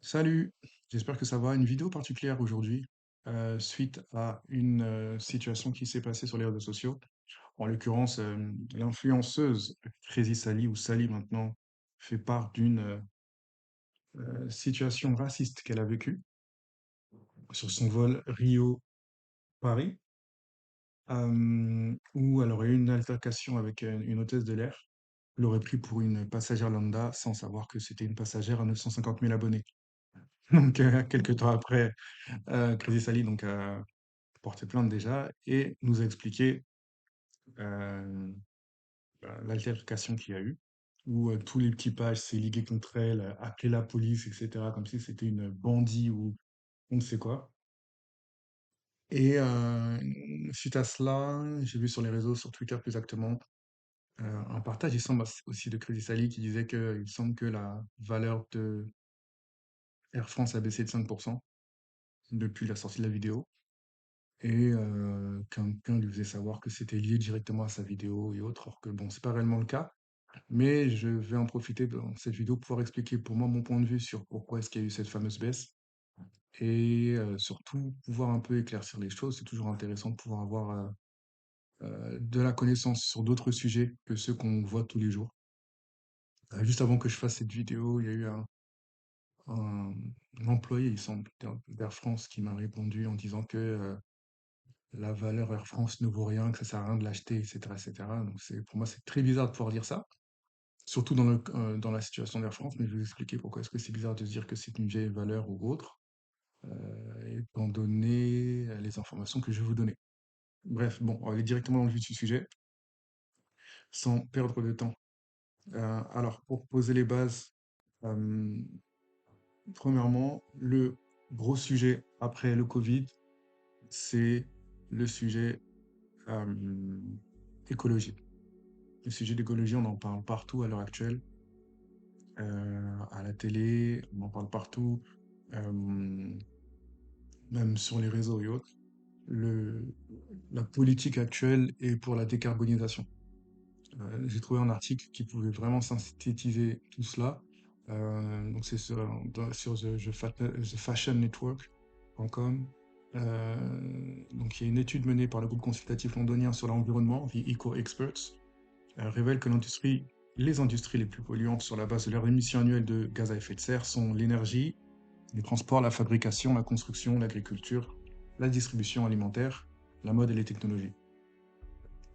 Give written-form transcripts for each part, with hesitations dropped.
Salut, j'espère que ça va. Une vidéo particulière aujourd'hui, suite à une situation qui s'est passée sur les réseaux sociaux. En l'occurrence, l'influenceuse Crazy Sally, ou Sally maintenant, fait part d'une situation raciste qu'elle a vécue sur son vol Rio-Paris, où elle aurait eu une altercation avec une hôtesse de l'air. Elle l'aurait pris pour une passagère lambda sans savoir que c'était une passagère à 950 000 abonnés. Donc, quelques temps après, Crazy Sally donc, a porté plainte déjà et nous a expliqué l'altercation qu'il y a eu, où tout l'équipage s'est ligué contre elle, a appelé la police, etc., comme si c'était une bandit ou on ne sait quoi. Et suite à cela, j'ai vu sur les réseaux, sur Twitter plus exactement, un partage, il semble aussi de Crazy Sally qui disait que il semble que la valeur de Air France a baissé de 5% depuis la sortie de la vidéo. Et quelqu'un lui faisait savoir que c'était lié directement à sa vidéo et autres, alors que bon, c'est pas réellement le cas. Mais je vais en profiter dans cette vidéo pour pouvoir expliquer pour moi mon point de vue sur pourquoi est-ce qu'il y a eu cette fameuse baisse et surtout pouvoir un peu éclaircir les choses. C'est toujours intéressant de pouvoir avoir de la connaissance sur d'autres sujets que ceux qu'on voit tous les jours. Juste avant que je fasse cette vidéo, il y a eu un, un employé, il semble, d'Air France qui m'a répondu en disant que la valeur Air France ne vaut rien, que ça sert à rien de l'acheter, etc., etc. Donc pour moi, c'est très bizarre de pouvoir dire ça. Surtout dans la situation d'Air France, mais je vais vous expliquer pourquoi est-ce que c'est bizarre de se dire que c'est une vieille valeur ou autre, étant donné les informations que je vais vous donner. Bref, bon, on va aller directement dans le vif du sujet, sans perdre de temps. Alors, pour poser les bases, euh, premièrement, le gros sujet après le Covid, c'est le sujet euh, écologie. Le sujet d'écologie, on en parle partout à l'heure actuelle, à la télé, on en parle partout, euh, même sur les réseaux et autres. Le, la politique actuelle est pour la décarbonisation. J'ai trouvé un article qui pouvait vraiment synthétiser tout cela. Donc c'est sur thefashionnetwork.com. Donc il y a une étude menée par le groupe consultatif londonien sur l'environnement, The Eco Experts, révèle que les industries les plus polluantes sur la base de leurs émissions annuelles de gaz à effet de serre sont l'énergie, les transports, la fabrication, la construction, l'agriculture, la distribution alimentaire, la mode et les technologies.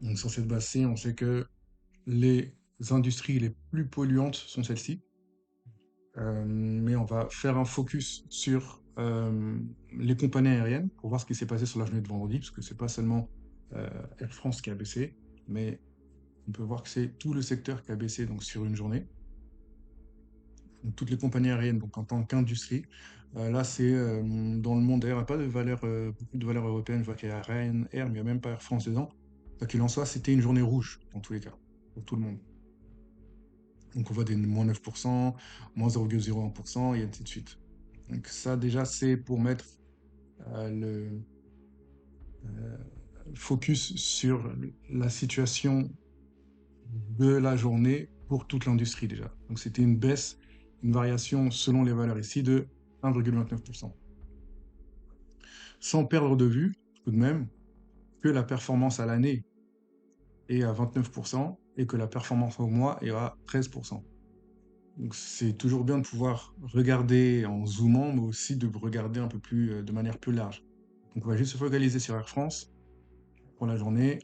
Donc sur cette base-ci, on sait que les industries les plus polluantes sont celles-ci. Mais on va faire un focus sur les compagnies aériennes pour voir ce qui s'est passé sur la journée de vendredi, parce que c'est pas seulement Air France qui a baissé, mais on peut voir que c'est tout le secteur qui a baissé donc sur une journée. Donc, toutes les compagnies aériennes, donc en tant qu'industrie. Là, c'est dans le monde aérien, il n'y a pas de valeur, beaucoup de valeurs européennes. Je vois qu'il y a Ryanair, mais il n'y a même pas Air France dedans. Quoi qu'il en soit, c'était une journée rouge, dans tous les cas, pour tout le monde. Donc on voit des moins 9%, moins 0,01%, et ainsi de suite. Donc ça, déjà, c'est pour mettre le euh, focus sur la situation de la journée pour toute l'industrie, déjà. Donc c'était une baisse, une variation selon les valeurs ici de 1,29%. Sans perdre de vue, tout de même, que la performance à l'année est à 29% et que la performance au mois est à 13%. Donc c'est toujours bien de pouvoir regarder en zoomant, mais aussi de regarder un peu plus, de manière plus large. Donc on va juste se focaliser sur Air France pour la journée.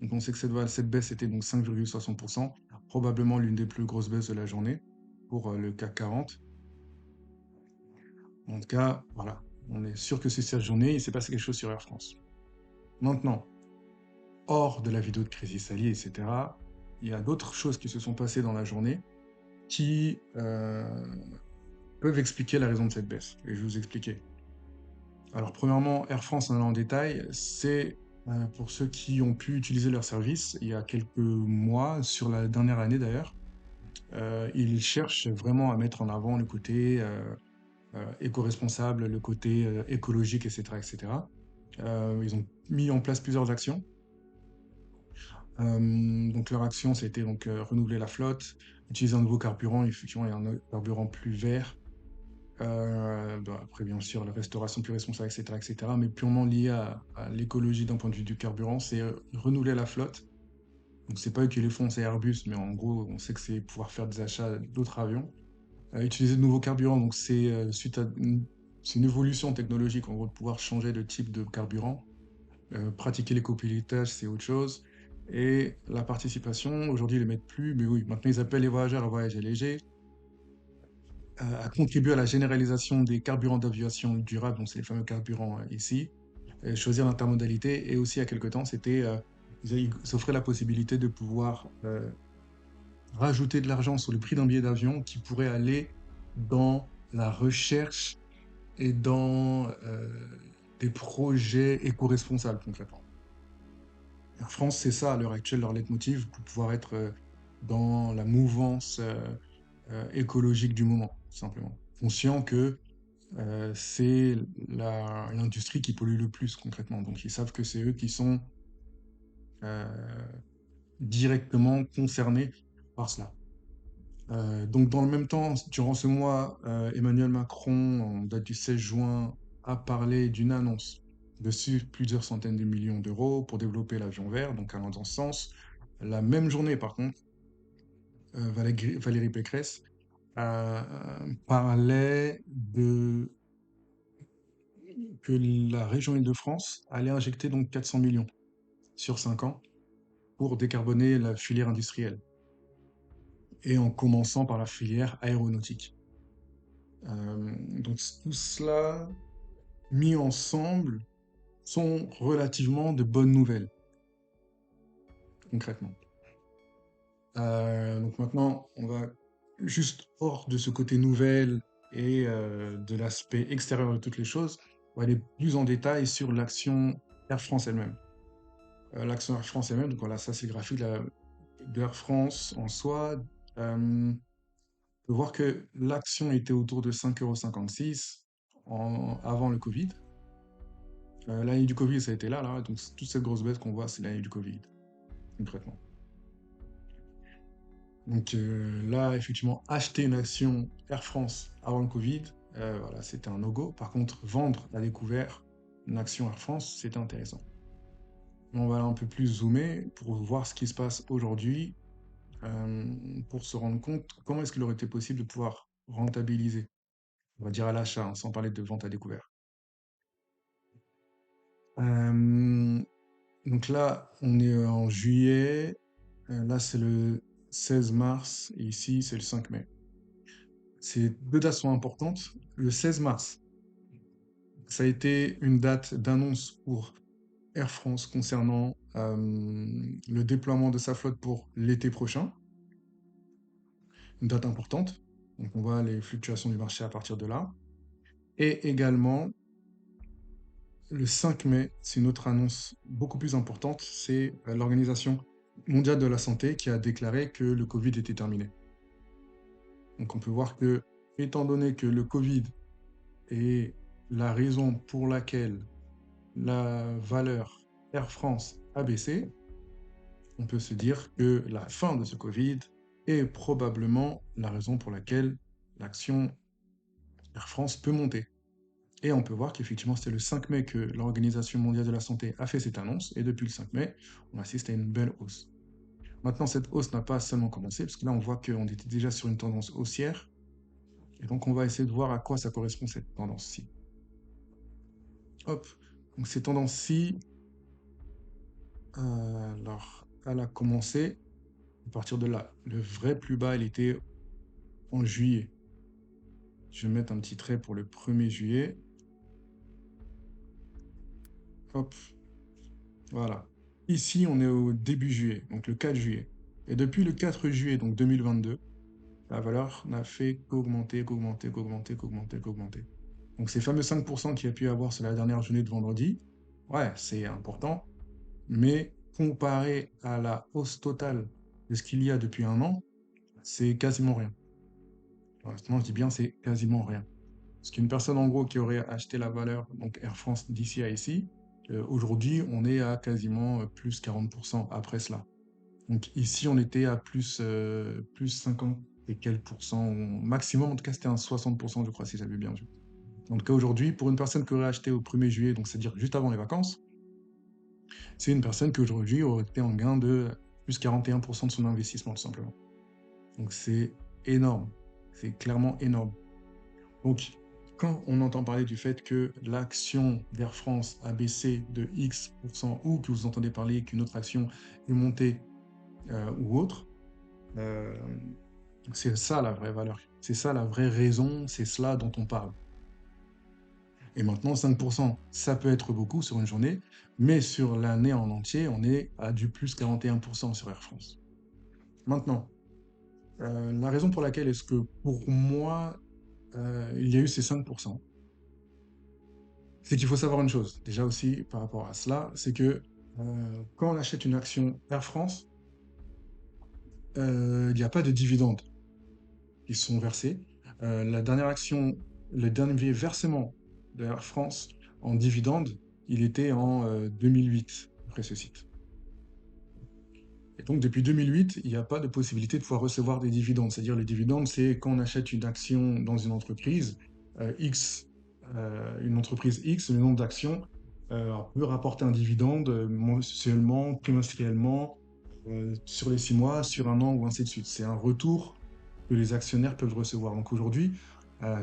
Donc on sait que cette baisse était donc 5,60%, probablement l'une des plus grosses baisses de la journée pour le CAC 40. En tout cas, voilà, on est sûr que c'est cette journée, il s'est passé quelque chose sur Air France. Maintenant, hors de la vidéo de Crazy Sally, etc., il y a d'autres choses qui se sont passées dans la journée qui peuvent expliquer la raison de cette baisse. Et je vais vous expliquer. Alors, premièrement, Air France, en détail, c'est pour ceux qui ont pu utiliser leur service il y a quelques mois, sur la dernière année d'ailleurs, ils cherchent vraiment à mettre en avant le côté éco-responsable, le côté écologique, etc., etc. Ils ont mis en place plusieurs actions. Donc leur action, c'était donc renouveler la flotte, utiliser un nouveau carburant, effectivement, et un carburant plus vert, Après, bien sûr, la restauration plus responsable, etc., mais purement lié à l'écologie d'un point de vue du carburant, c'est renouveler la flotte. Donc, c'est pas eux qui les font, c'est Airbus, mais en gros, on sait que c'est pouvoir faire des achats d'autres avions. Utiliser de nouveaux carburants, donc c'est une évolution technologique, en gros, de pouvoir changer de type de carburant. Pratiquer l'éco-pilotage, c'est autre chose. Et la participation, aujourd'hui, ils ne les mettent plus, mais oui, maintenant ils appellent les voyageurs à voyager léger, à contribuer à la généralisation des carburants d'aviation durables, donc c'est les fameux carburants ici, et choisir l'intermodalité, et aussi à quelque temps, ils s'offraient la possibilité de pouvoir rajouter de l'argent sur le prix d'un billet d'avion qui pourrait aller dans la recherche et dans des projets éco-responsables concrètement. En France, c'est ça à l'heure actuelle leur leitmotiv pour pouvoir être dans la mouvance écologique du moment, tout simplement. Conscient que c'est l'industrie qui pollue le plus concrètement. Donc ils savent que c'est eux qui sont euh, directement concernés par cela. Donc dans le même temps, durant ce mois, Emmanuel Macron, en date du 16 juin, a parlé d'une annonce de plusieurs centaines de millions d'euros pour développer l'avion vert, donc allant dans ce sens. La même journée, par contre, Valérie Pécresse parlait que la région Île-de-France allait injecter donc 400 millions sur 5 ans pour décarboner la filière industrielle, et en commençant par la filière aéronautique. Donc tout cela mis ensemble sont relativement de bonnes nouvelles, concrètement. Donc maintenant, on va juste hors de ce côté nouvelle et de l'aspect extérieur de toutes les choses, on va aller plus en détail sur l'action Air France elle-même. L'action Air France elle-même, donc voilà, ça c'est le graphique de Air France en soi. On peut voir que l'action était autour de 5,56 € avant le Covid. L'année du Covid, ça a été là, donc toute cette grosse baisse qu'on voit, c'est l'année du Covid, concrètement. Donc là, effectivement, acheter une action Air France avant le Covid, voilà, c'était un no-go. Par contre, vendre à découvert une action Air France, c'était intéressant. On va un peu plus zoomer pour voir ce qui se passe aujourd'hui, pour se rendre compte comment est-ce qu'il aurait été possible de pouvoir rentabiliser, on va dire à l'achat, hein, sans parler de vente à découvert. Euh, donc là, on est en juillet. Là, c'est le 16 mars et ici, c'est le 5 mai. Ces deux dates sont importantes. Le 16 mars, ça a été une date d'annonce pour Air France concernant le déploiement de sa flotte pour l'été prochain. Une date importante. Donc on voit les fluctuations du marché à partir de là. Et également, le 5 mai, c'est une autre annonce beaucoup plus importante. C'est l'Organisation mondiale de la santé qui a déclaré que le Covid était terminé. Donc on peut voir que, étant donné que le Covid est la raison pour laquelle la valeur Air France a baissé, on peut se dire que la fin de ce Covid est probablement la raison pour laquelle l'action Air France peut monter. Et on peut voir qu'effectivement, c'était le 5 mai que l'Organisation mondiale de la santé a fait cette annonce, et depuis le 5 mai, on assiste à une belle hausse. Maintenant, cette hausse n'a pas seulement commencé, parce que là, on voit qu'on était déjà sur une tendance haussière, et donc on va essayer de voir à quoi ça correspond cette tendance-ci. Hop, donc cette tendance-ci, alors, elle a commencé à partir de là. Le vrai plus bas, il était en juillet. Je vais mettre un petit trait pour le 1er juillet. Hop, voilà. Ici, on est au début juillet, donc le 4 juillet. Et depuis le 4 juillet, donc 2022, la valeur n'a fait qu'augmenter, qu'augmenter, qu'augmenter, qu'augmenter, qu'augmenter. Donc ces fameux 5% qu'il y a pu y avoir sur la dernière journée de vendredi, ouais, c'est important, mais comparé à la hausse totale de ce qu'il y a depuis un an, c'est quasiment rien. Honnêtement, je dis bien, c'est quasiment rien. Parce qu'une personne, en gros, qui aurait acheté la valeur, donc Air France d'ici à ici, aujourd'hui, on est à quasiment plus 40% après cela. Donc ici, on était à plus 50, et quel pourcent, maximum, en tout cas, c'était un 60%, je crois, si j'avais bien vu. En tout cas, aujourd'hui, pour une personne qui aurait acheté au 1er juillet, donc c'est-à-dire juste avant les vacances, c'est une personne qui aujourd'hui aurait été en gain de plus 41% de son investissement, tout simplement. Donc c'est énorme. C'est clairement énorme. Donc, quand on entend parler du fait que l'action d'Air France a baissé de X% ou que vous entendez parler qu'une autre action est montée ou autre, euh, c'est ça la vraie valeur. C'est ça la vraie raison, c'est cela dont on parle. Et maintenant, 5%, ça peut être beaucoup sur une journée, mais sur l'année en entier, on est à du plus 41% sur Air France. Maintenant, la raison pour laquelle est-ce que pour moi, il y a eu ces 5%, c'est qu'il faut savoir une chose, déjà aussi par rapport à cela, c'est que quand on achète une action Air France, il n'y a pas de dividendes qui sont versés. La dernière action, le dernier versement de Air France en dividende, il était en 2008, après ce site. Et donc depuis 2008, il n'y a pas de possibilité de pouvoir recevoir des dividendes. C'est-à-dire les dividendes, c'est quand on achète une action dans une entreprise X, une entreprise X, le nombre d'actions peut rapporter un dividende mensuellement, trimestriellement, sur les 6 mois, sur un an ou ainsi de suite. C'est un retour que les actionnaires peuvent recevoir. Donc aujourd'hui,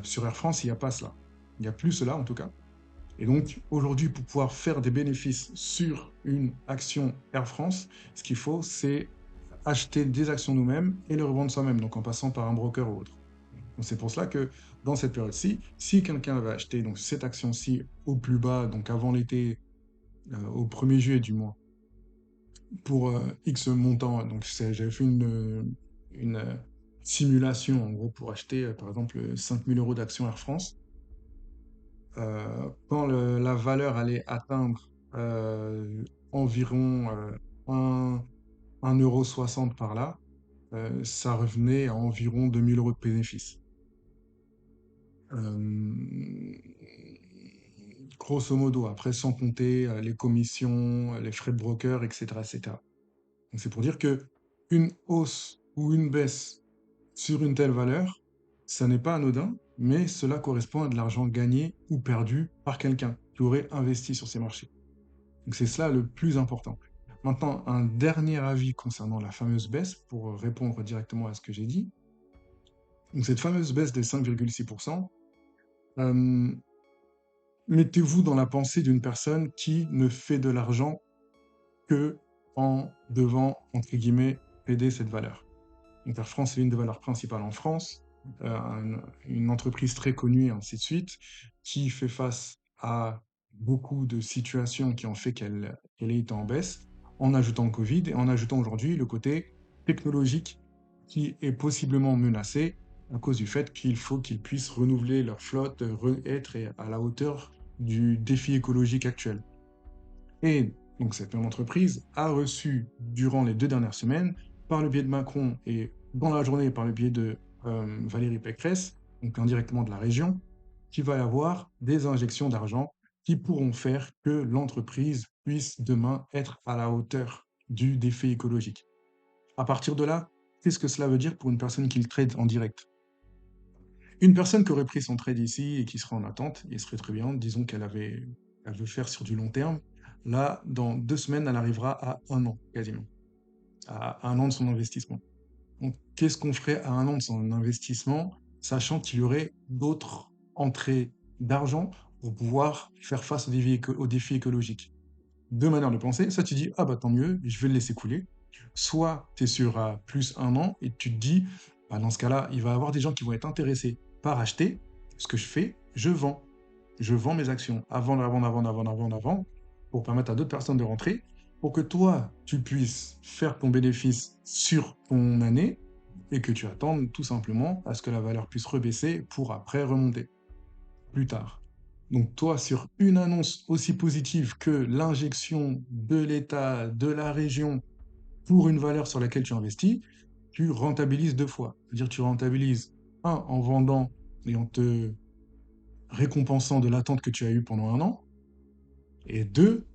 sur Air France, il n'y a pas cela. Il n'y a plus cela en tout cas. Et donc, aujourd'hui, pour pouvoir faire des bénéfices sur une action Air France, ce qu'il faut, c'est acheter des actions nous-mêmes et les revendre soi-même, donc en passant par un broker ou autre. Donc, c'est pour cela que dans cette période-ci, si quelqu'un avait acheté donc, cette action-ci au plus bas, donc avant l'été, au 1er juillet du mois, pour X montant, donc j'avais fait une simulation en gros pour acheter par exemple 5000 euros d'actions Air France. Quand la valeur allait atteindre environ 1, 1,60 € par là, ça revenait à environ 2000 euros de bénéfice. Euh, Grosso modo, après sans compter les commissions, les frais de broker, etc., etc. Donc c'est pour dire que une hausse ou une baisse sur une telle valeur, ça n'est pas anodin, mais cela correspond à de l'argent gagné ou perdu par quelqu'un qui aurait investi sur ces marchés. Donc c'est cela le plus important. Maintenant, un dernier avis concernant la fameuse baisse, pour répondre directement à ce que j'ai dit. Donc cette fameuse baisse de 5,6%, euh, mettez-vous dans la pensée d'une personne qui ne fait de l'argent que en devant, entre guillemets, aider cette valeur. Donc Air France est l'une des valeurs principales en France, une entreprise très connue et ainsi de suite, qui fait face à beaucoup de situations qui ont fait qu'elle est en baisse, en ajoutant le Covid et en ajoutant aujourd'hui le côté technologique qui est possiblement menacé à cause du fait qu'il faut qu'ils puissent renouveler leur flotte, être à la hauteur du défi écologique actuel. Et donc cette même entreprise a reçu durant les 2 dernières semaines, par le biais de Macron et dans la journée par le biais de Valérie Pécresse, donc indirectement de la région, qu'il va y avoir des injections d'argent qui pourront faire que l'entreprise puisse demain être à la hauteur du défi écologique. À partir de là, qu'est-ce que cela veut dire pour une personne qui le trade en direct? Une personne qui aurait pris son trade ici et qui serait en attente, et serait très bien, disons elle veut faire sur du long terme, là, dans 2 semaines, elle arrivera à un an, quasiment, à un an de son investissement. Donc, qu'est-ce qu'on ferait à un an de son investissement, sachant qu'il y aurait d'autres entrées d'argent pour pouvoir faire face aux défis écologiques? Deux manières de penser, soit tu dis, ah bah tant mieux, je vais le laisser couler, soit tu es sur plus un an et tu te dis, bah, dans ce cas-là, il va y avoir des gens qui vont être intéressés par acheter. Ce que je fais, je vends. Je vends mes actions avant, pour permettre à d'autres personnes de rentrer, pour que toi, tu puisses faire ton bénéfice sur ton année et que tu attendes tout simplement à ce que la valeur puisse rebaisser pour après remonter plus tard. Donc toi, sur une annonce aussi positive que l'injection de l'État, de la région, pour une valeur sur laquelle tu investis, tu rentabilises 2 fois. C'est-à-dire que tu rentabilises, un, en vendant et en te récompensant de l'attente que tu as eue pendant un an, et deux,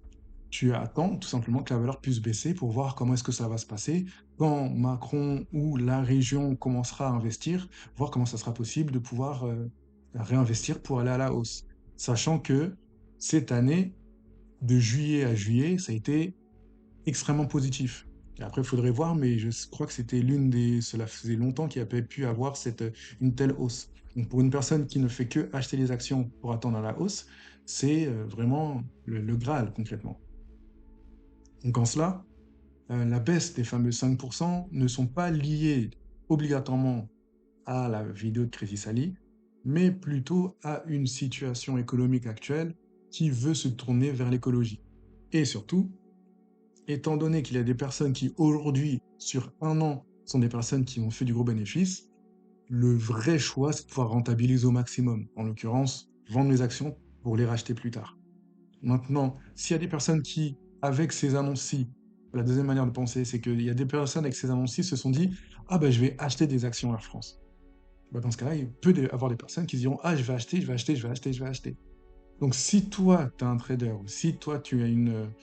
tu attends tout simplement que la valeur puisse baisser pour voir comment est-ce que ça va se passer quand Macron ou la région commencera à investir, voir comment ça sera possible de pouvoir réinvestir pour aller à la hausse. Sachant que cette année, de juillet à juillet, ça a été extrêmement positif. Et après, il faudrait voir, mais crois que c'était cela faisait longtemps qu'il n'y avait pu avoir une telle hausse. Donc pour une personne qui ne fait que acheter les actions pour attendre à la hausse, c'est vraiment le Graal concrètement. Donc en cela, la baisse des fameux 5% ne sont pas liées obligatoirement à la vidéo de Crédit Sali, mais plutôt à une situation économique actuelle qui veut se tourner vers l'écologie. Et surtout, étant donné qu'il y a des personnes qui aujourd'hui, sur un an, sont des personnes qui ont fait du gros bénéfice, le vrai choix, c'est de pouvoir rentabiliser au maximum. En l'occurrence, vendre les actions pour les racheter plus tard. Maintenant, s'il y a des personnes qui, avec ces annonces-ci, la deuxième manière de penser, c'est qu'il y a des personnes avec ces annonces-ci se sont dit, ah ben je vais acheter des actions Air France. Bah, dans ce cas-là, il peut y avoir des personnes qui diront, ah je vais acheter, je vais acheter, je vais acheter, je vais acheter. Donc si toi, tu es un trader, ou si toi, tu as une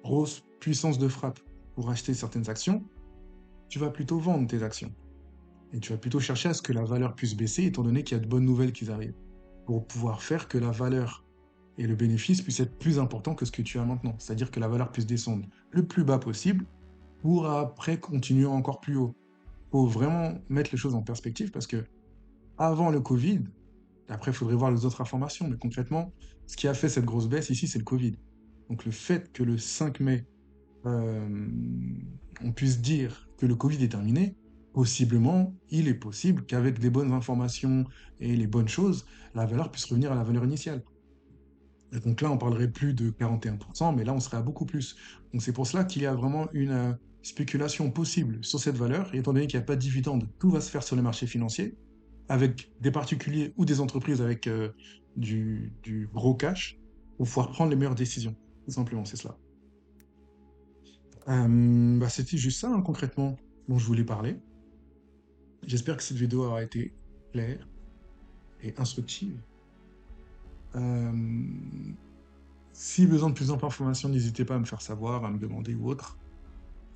grosse puissance de frappe pour acheter certaines actions, tu vas plutôt vendre tes actions. Et tu vas plutôt chercher à ce que la valeur puisse baisser, étant donné qu'il y a de bonnes nouvelles qui arrivent, pour pouvoir faire que la valeur et le bénéfice puissent être plus importants que ce que tu as maintenant. C'est-à-dire que la valeur puisse descendre le plus bas possible pour après continuer encore plus haut. Il faut vraiment mettre les choses en perspective parce que avant le Covid, après il faudrait voir les autres informations, mais concrètement, ce qui a fait cette grosse baisse ici, c'est le Covid. Donc le fait que le 5 mai, euh, on puisse dire que le Covid est terminé, possiblement, il est possible qu'avec des bonnes informations et les bonnes choses, la valeur puisse revenir à la valeur initiale. Et donc là, on parlerait plus de 41%, mais là, on serait à beaucoup plus. Donc c'est pour cela qu'il y a vraiment une spéculation possible sur cette valeur. Et étant donné qu'il n'y a pas de dividende, tout va se faire sur les marchés financiers, avec des particuliers ou des entreprises avec du gros cash, pour pouvoir prendre les meilleures décisions. Tout simplement, c'est cela. Bah, c'était juste ça, hein, concrètement, dont je voulais parler. J'espère que cette vidéo aura été claire et instructive. Euh, Si besoin de plus d'informations, n'hésitez pas à me faire savoir, à me demander ou autre.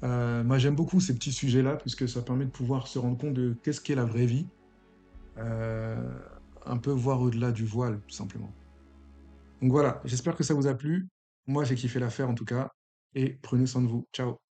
Moi, j'aime beaucoup ces petits sujets-là, puisque ça permet de pouvoir se rendre compte de qu'est-ce qu'est la vraie vie, euh, un peu voir au-delà du voile, tout simplement. Donc voilà, j'espère que ça vous a plu. Moi, j'ai kiffé l'affaire en tout cas, et prenez soin de vous. Ciao.